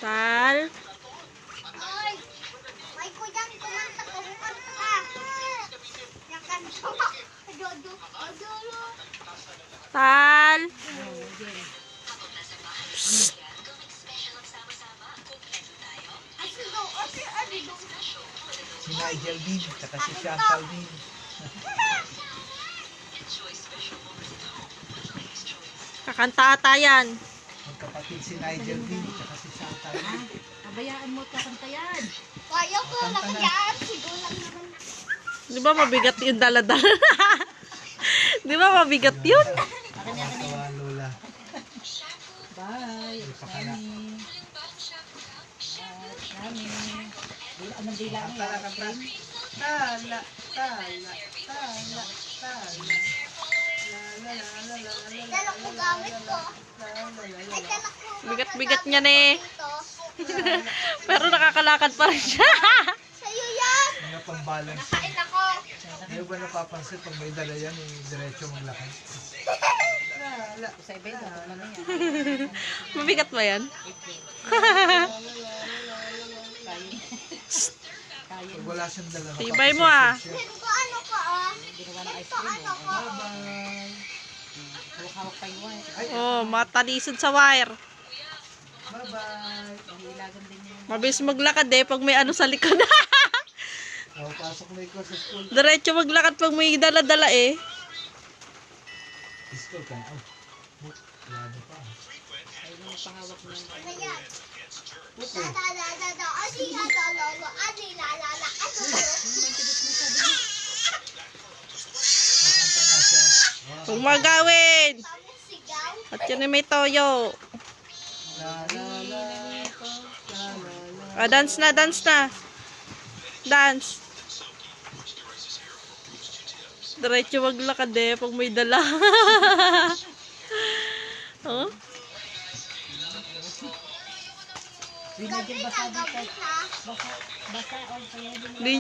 Tal. Ay, may kuyang kumanta ka. Yang kanto. Adodo. Tal. Si Nigel din, saka si Chantal din. Kakanta ata yan. Magkapatid si Nigel din, saka si Chantal din. Abayaan mo kakanta yan. Kaya ko lang yan. Siguro lang naman. Di ba mabigat yung daladala? Di ba mabigat yun? Nakakatawa, Lola. Bye. Hindi pa kala. Kami. Anong dila mo Kanta, yan? kanta. Tala, tala, tala, tala. Dala ko gamit ko. Ay, dala ko. Bigat-bigat niya eh. Ito. Pero nakakalakad pa rin siya. Sa'yo yan. Mga pang-balance. Nakain ako. Ngayon ba napapansin pag may dala yan, yung diretso maglakad? Tala, Sa iba ito, ano na yan? Mabigat ba yan? pag wala siyang dala, Tibay mo ah. Ano ka ah? Ginawa ng ice cream. Ano ka? Bye-bye. Hawak pa yung wine. Ay, Oh, matalisod sa wire. bye-bye. Hilagan din yun. Mabilis maglakad eh pag may ano sa likod. Oh, pasok na ikaw sa school. Diretso maglakad pag may dala-dala eh. School ka na. Oh, wala na pa. Ayun yung pangawak mo. Ayan. Okay. Da. Adi la la la la. Adi la la la. Ano to? Nakanta nga siya. Huwag magawin. Tamang sigaw. At yun ay may toyo. La la la. La la la. Ah, dance na, dance na. Dance. Diretso maglakad eh pag may dala. Oh? Gabi na gabi na. Basa on pa yan. Di